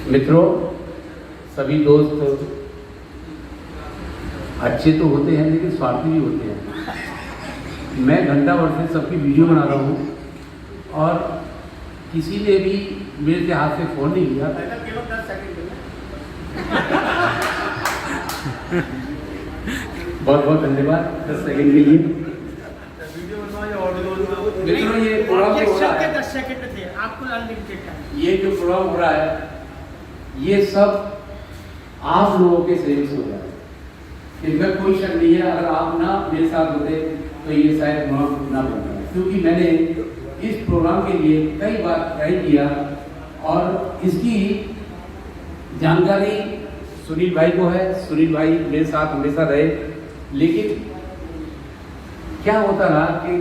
मित्रों, सभी दोस्त अच्छे तो होते हैं लेकिन स्वार्थी भी होते हैं। मैं घंटा भर से सबकी वीडियो बना रहा हूँ और किसी ने भी मेरे से हाथ से फ़ोन नहीं लिया। बहुत बहुत धन्यवाद 10 सेकंड के लिए। मित्रों, ये प्रोग्राम जो हो रहा है, 10 सेकंड थे आपको अनलिमिटेड टाइम। ये जो प्रोग्राम हो रहा है ये सब आप लोगों के सहयोग से हो रहा है। इनमें कोई शक नहीं है, अगर आप ना मेरे साथ होते तो ये शायद प्रोग्राम ना बनता, क्योंकि मैंने इस प्रोग्राम के लिए कई बार ट्राई किया और इसकी जानकारी सुनील भाई को है। सुनील भाई मेरे साथ हमेशा रहे, लेकिन क्या होता रहा कि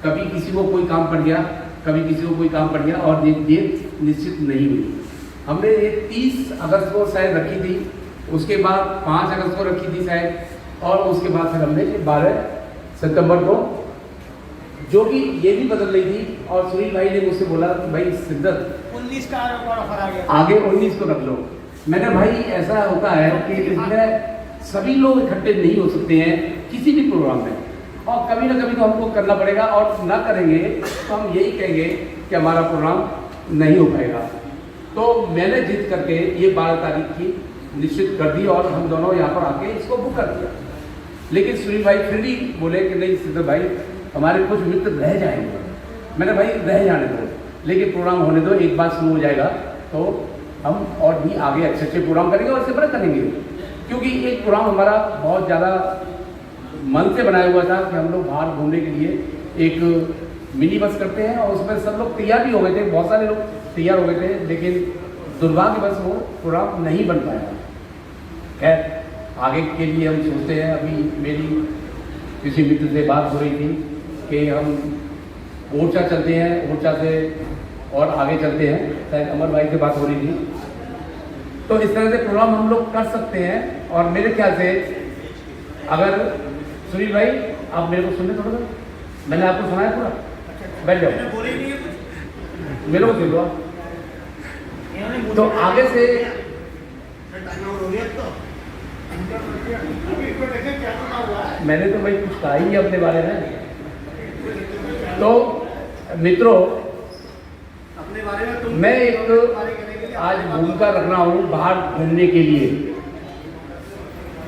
कभी किसी को कोई काम पड़ गया, कभी किसी को कोई काम पड़ गया और डेट निश्चित नहीं हुई। हमने ये 30 अगस्त को शायद रखी थी, उसके बाद 5 अगस्त को रखी थी शायद, और उसके बाद फिर हमने 12 सितंबर को, जो कि ये भी बदल रही थी। और सुनील भाई ने मुझसे बोला कि भाई सिद्दत 19 का ऑफर आ गया, आगे 19 को रख लो। मैंने भाई ऐसा होता है कि इसमें सभी लोग इकट्ठे नहीं हो सकते हैं किसी भी प्रोग्राम में, और कभी ना कभी तो हमको करना पड़ेगा, और ना करेंगे तो हम यही कहेंगे कि हमारा प्रोग्राम नहीं हो पाएगा। तो मैंने जिद करके ये 12 तारीख की निश्चित कर दी और हम दोनों यहाँ पर आके इसको बुक कर दिया। लेकिन सुनील भाई फिर भी बोले कि नहीं सिद्दत भाई, हमारे कुछ मित्र रह जाएंगे। मैंने भाई रह जाने दो, लेकिन प्रोग्राम होने दो, एक बार शुरू हो जाएगा तो हम और भी आगे अच्छे अच्छे प्रोग्राम करेंगे और इससे बड़ा करेंगे। क्योंकि एक प्रोग्राम हमारा बहुत ज़्यादा मन से बनाया हुआ था कि हम लोग बाहर घूमने के लिए एक मिनी बस करते हैं, और उसमें सब लोग तैयार भी हो गए थे, बहुत सारे लोग तैयार हो गए थे, लेकिन दुर्भाग्यवश वो प्रोग्राम नहीं बन पाया। खैर, आगे के लिए हम सोचते हैं। अभी मेरी किसी मित्र से बात हो रही थी कि हम ओरछा चलते हैं, ओरछा से और आगे चलते हैं, शायद अमर भाई से बात हो रही थी। तो इस तरह से प्रोग्राम हम लोग कर सकते हैं। और मेरे ख्याल से अगर सुनील भाई आप मेरे को सुनने थोड़ा सा, मैंने आपको सुनाया पूरा, बैठ जाओ, मेरे को सुन लो। तो आगे से मैंने तो भाई कुछ कहा ही अपने बारे में। तो मित्रों, अपने बारे में मैं एक आज भूमिका रख रहा हूँ बाहर घूमने के लिए।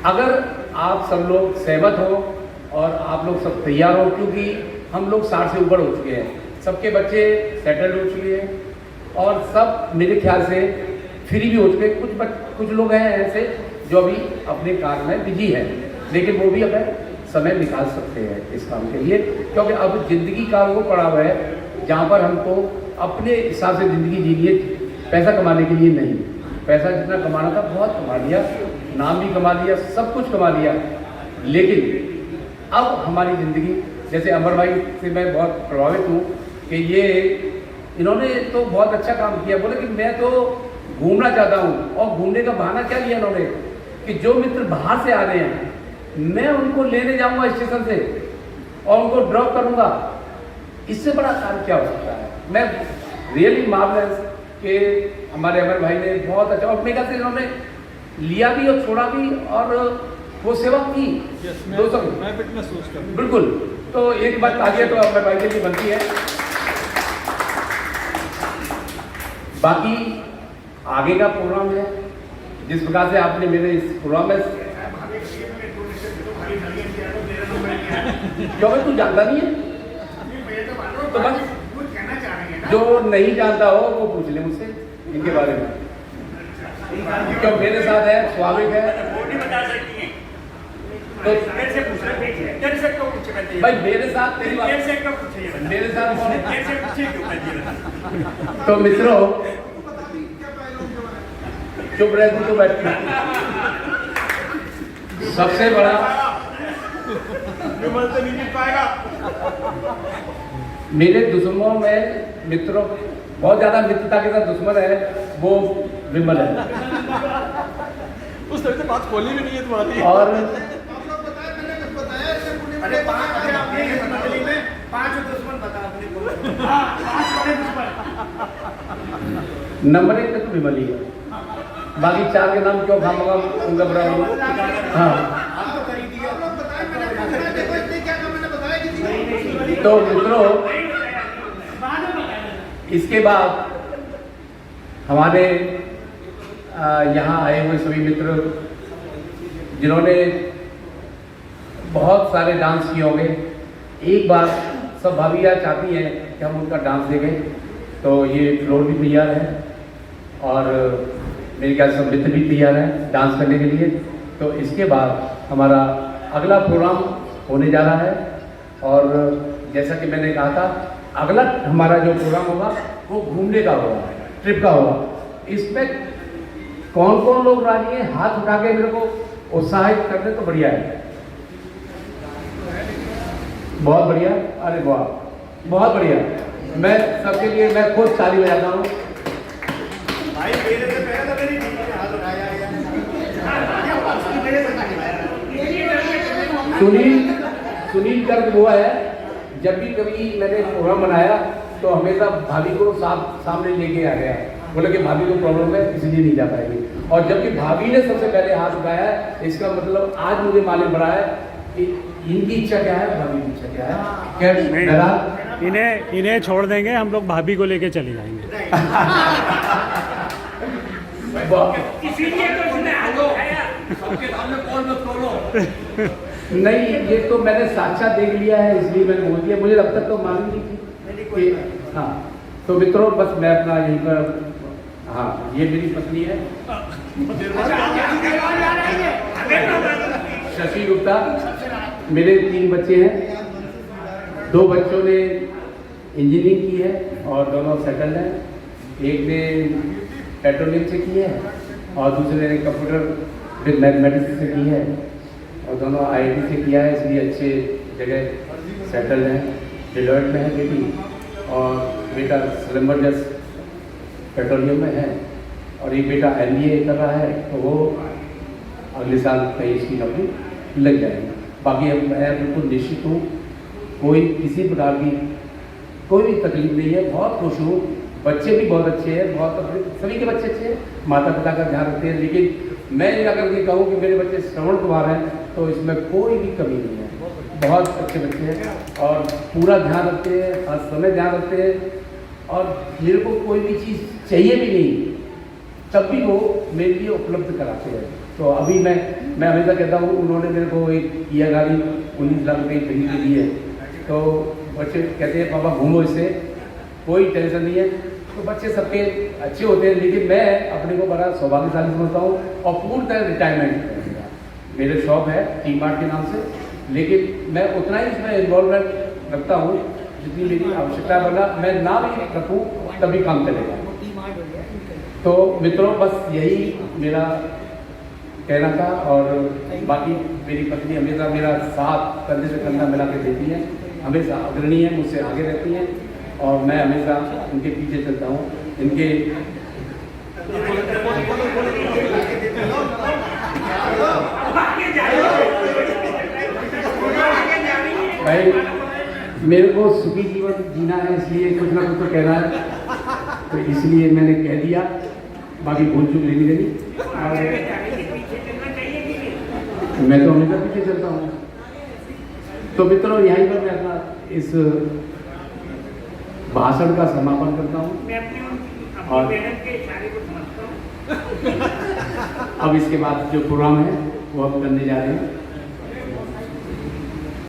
अगर आप सब लोग सहमत हो और आप लोग सब तैयार हो, क्योंकि हम लोग 60 से ऊपर हो चुके हैं, सबके बच्चे सेटल्ड हो चुके हैं और सब मेरे ख्याल से फ्री भी हो चुके हैं। कुछ लोग हैं ऐसे जो अभी अपने काम में बिजी हैं, लेकिन वो भी अपना समय निकाल सकते हैं इस काम के लिए, क्योंकि अब ज़िंदगी का वो पड़ा हुआ है जहाँ पर हमको अपने हिसाब से ज़िंदगी जीनी है, पैसा कमाने के लिए नहीं। पैसा जितना कमाना था बहुत कमा लिया, नाम भी कमा लिया, सब कुछ कमा लिया, लेकिन अब हमारी ज़िंदगी, जैसे अमर भाई से मैं बहुत प्रभावित हूँ कि इन्होंने तो बहुत अच्छा काम किया। बोले कि मैं तो घूमना चाहता हूँ, और घूमने का बहाना क्या लिया इन्होंने कि जो मित्र बाहर से आ रहे हैं मैं उनको लेने जाऊँगा स्टेशन से और उनको ड्रॉप करूँगा। इससे बड़ा काम क्या हो सकता है। मैं रियली मार्वलेस कि हमारे अमर भाई ने बहुत अच्छा, और मेरे से इन्होंने लिया भी और छोड़ा भी, और वो सेवा की। मैं फिटनेस सोच कर बिल्कुल। तो एक बात आगे तो अमर भाई के लिए बनती है। बाकी आगे का प्रोग्राम है, जिस प्रकार से आपने मेरे इस प्रोग्राम में, क्योंकि तू जानता नहीं है तो बस जो नहीं जानता हो वो पूछ ले मुझसे इनके बारे में। क्यों मेरे साथ है, स्वाभाविक है, तो भाई मेरे साथ तेरी बात, मेरे साथ तो मित्रों चुप रहे तू, तो बैठ। सबसे बड़ा मेरे दुश्मनों में, मित्रों बहुत ज्यादा मित्रता के साथ दुश्मन है, वो विमल है। उस तरह से बात खोली भी नहीं है तुम्हारी। और अरे 5 दुश्मन बता अपने को। नंबर 1 पे तो विमल ही है। बाकी 4 के नाम क्यों खाऊंगा उनका बड़ा हाँ। आपको खरीदी है, आप लोग बताएं, मैंने देखो इतने क्या था, मैंने बताया किसी को। तो मित्रों, इसके बाद हमारे यहाँ आए हुए सभी मित्र जिन्होंने बहुत सारे डांस किए होंगे, एक बार सब भाभियाँ चाहती हैं कि हम उनका डांस देखें, तो ये फ्लोर भी तैयार है और मेरे ख्याल से सब मित्र भी तैयार हैं डांस करने के लिए। तो इसके बाद हमारा अगला प्रोग्राम होने जा रहा है और जैसा कि मैंने कहा था, अगला हमारा जो प्रोग्राम होगा वो घूमने का होगा, ट्रिप का होगा। इसमें कौन कौन लोग राजी हैं, हाथ उठा के मेरे को उत्साहित कर दे तो बढ़िया है। बहुत बढ़िया, अरे वाह, बहुत बढ़िया। मैं सबके लिए मैं खुद ताली बजाता हूँ। भाई मेरे से पहले तो मेरी बीवी ने हाथ उठाया सुनील गर्ग वो है, जब भी कभी मैंने प्रोग्राम बनाया तो हमेशा भाभी को सामने लेके आ गया, बोले कि भाभी को प्रॉब्लम है इसलिए नहीं जा पाएगी। और जबकि भाभी ने सबसे पहले हाथ उठाया है, इसका मतलब आज मुझे मालूम पड़ा है कि इनकी इच्छा क्या है, भाभी की इच्छा क्या है। क्या इन्हें छोड़ देंगे हम लोग, भाभी को लेके चले जाएंगे। नहीं, ये तो मैंने साक्षात देख लिया है इसलिए मैंने बोल दिया, मुझे अब तक तो मालूम नहीं थी कि हाँ। तो मित्रों, बस मैं अपना यहीं पर, हाँ ये मेरी पत्नी है शशि गुप्ता। मेरे 3 बच्चे हैं, 2 बच्चों ने इंजीनियरिंग की है और दोनों सेटल्ड हैं। एक ने पेट्रोलियम से की है और दूसरे ने कंप्यूटर विद मैथमेटिक्स से की है और दोनों IIT से किया है, इसलिए अच्छे जगह सेटल्ड हैं। डिलॉयट में है बेटी और बेटा सिलम्बरजस पेट्रोलियम में है और एक बेटा MBA कर रहा है, तो वो अगले साल कहीं इसकी नौकरी लग जाएगी। बाकी अब मैं बिल्कुल निश्चित हूँ, कोई किसी प्रकार की कोई भी तकलीफ नहीं है, बहुत खुश हूँ। बच्चे भी बहुत अच्छे हैं, बहुत सभी के बच्चे अच्छे हैं, माता पिता का ध्यान रखते हैं। लेकिन मैं अगर ये कहूँ कि मेरे बच्चे श्रवण कुमार हैं तो इसमें कोई भी कमी नहीं है, बहुत अच्छे बच्चे हैं और पूरा ध्यान रखते हैं, हर समय ध्यान रखते हैं। और मेरे को कोई भी चीज़ चाहिए भी नहीं तब भी वो मेरे लिए उपलब्ध कराते हैं। तो अभी मैं हमेशा कहता हूँ, उन्होंने मेरे को एक किया गाड़ी 19 लाख रुपये खरीद के दी है, तो बच्चे कहते हैं पापा घूमो इससे, कोई टेंशन नहीं है। तो बच्चे सबके अच्छे होते हैं, लेकिन मैं अपने को बड़ा सौभाग्यशाली समझता हूँ और पूरी तरह रिटायरमेंट मेरे शॉप है टी मार्ट के नाम से, लेकिन मैं उतना ही इसमें इन्वॉल्वमेंट रखता हूँ जितनी मेरी आवश्यकता बना, मैं ना भी रखूँ तभी काम चलेगा। तो मित्रों, बस यही मेरा कहना था और बाकी मेरी पत्नी हमेशा मेरा साथ कंधे से कंधा मिला के देती है, हमेशा अग्रणी है, मुझसे आगे रहती है और मैं हमेशा उनके पीछे चलता हूँ। इनके भाई मेरे को सुखी जीवन जीना है, इसलिए कुछ ना कुछ तो कहना है, तो इसलिए मैंने कह दिया, बाकी भूल चूक लेनी देनी। मैं तो हमेशा पीछे चलता हूँ। तो मित्रों, यहीं पर मैं अपना इस भाषण का समापन करता हूँ और अब इसके बाद जो प्रोग्राम है वो हम करने जा रहे हैं।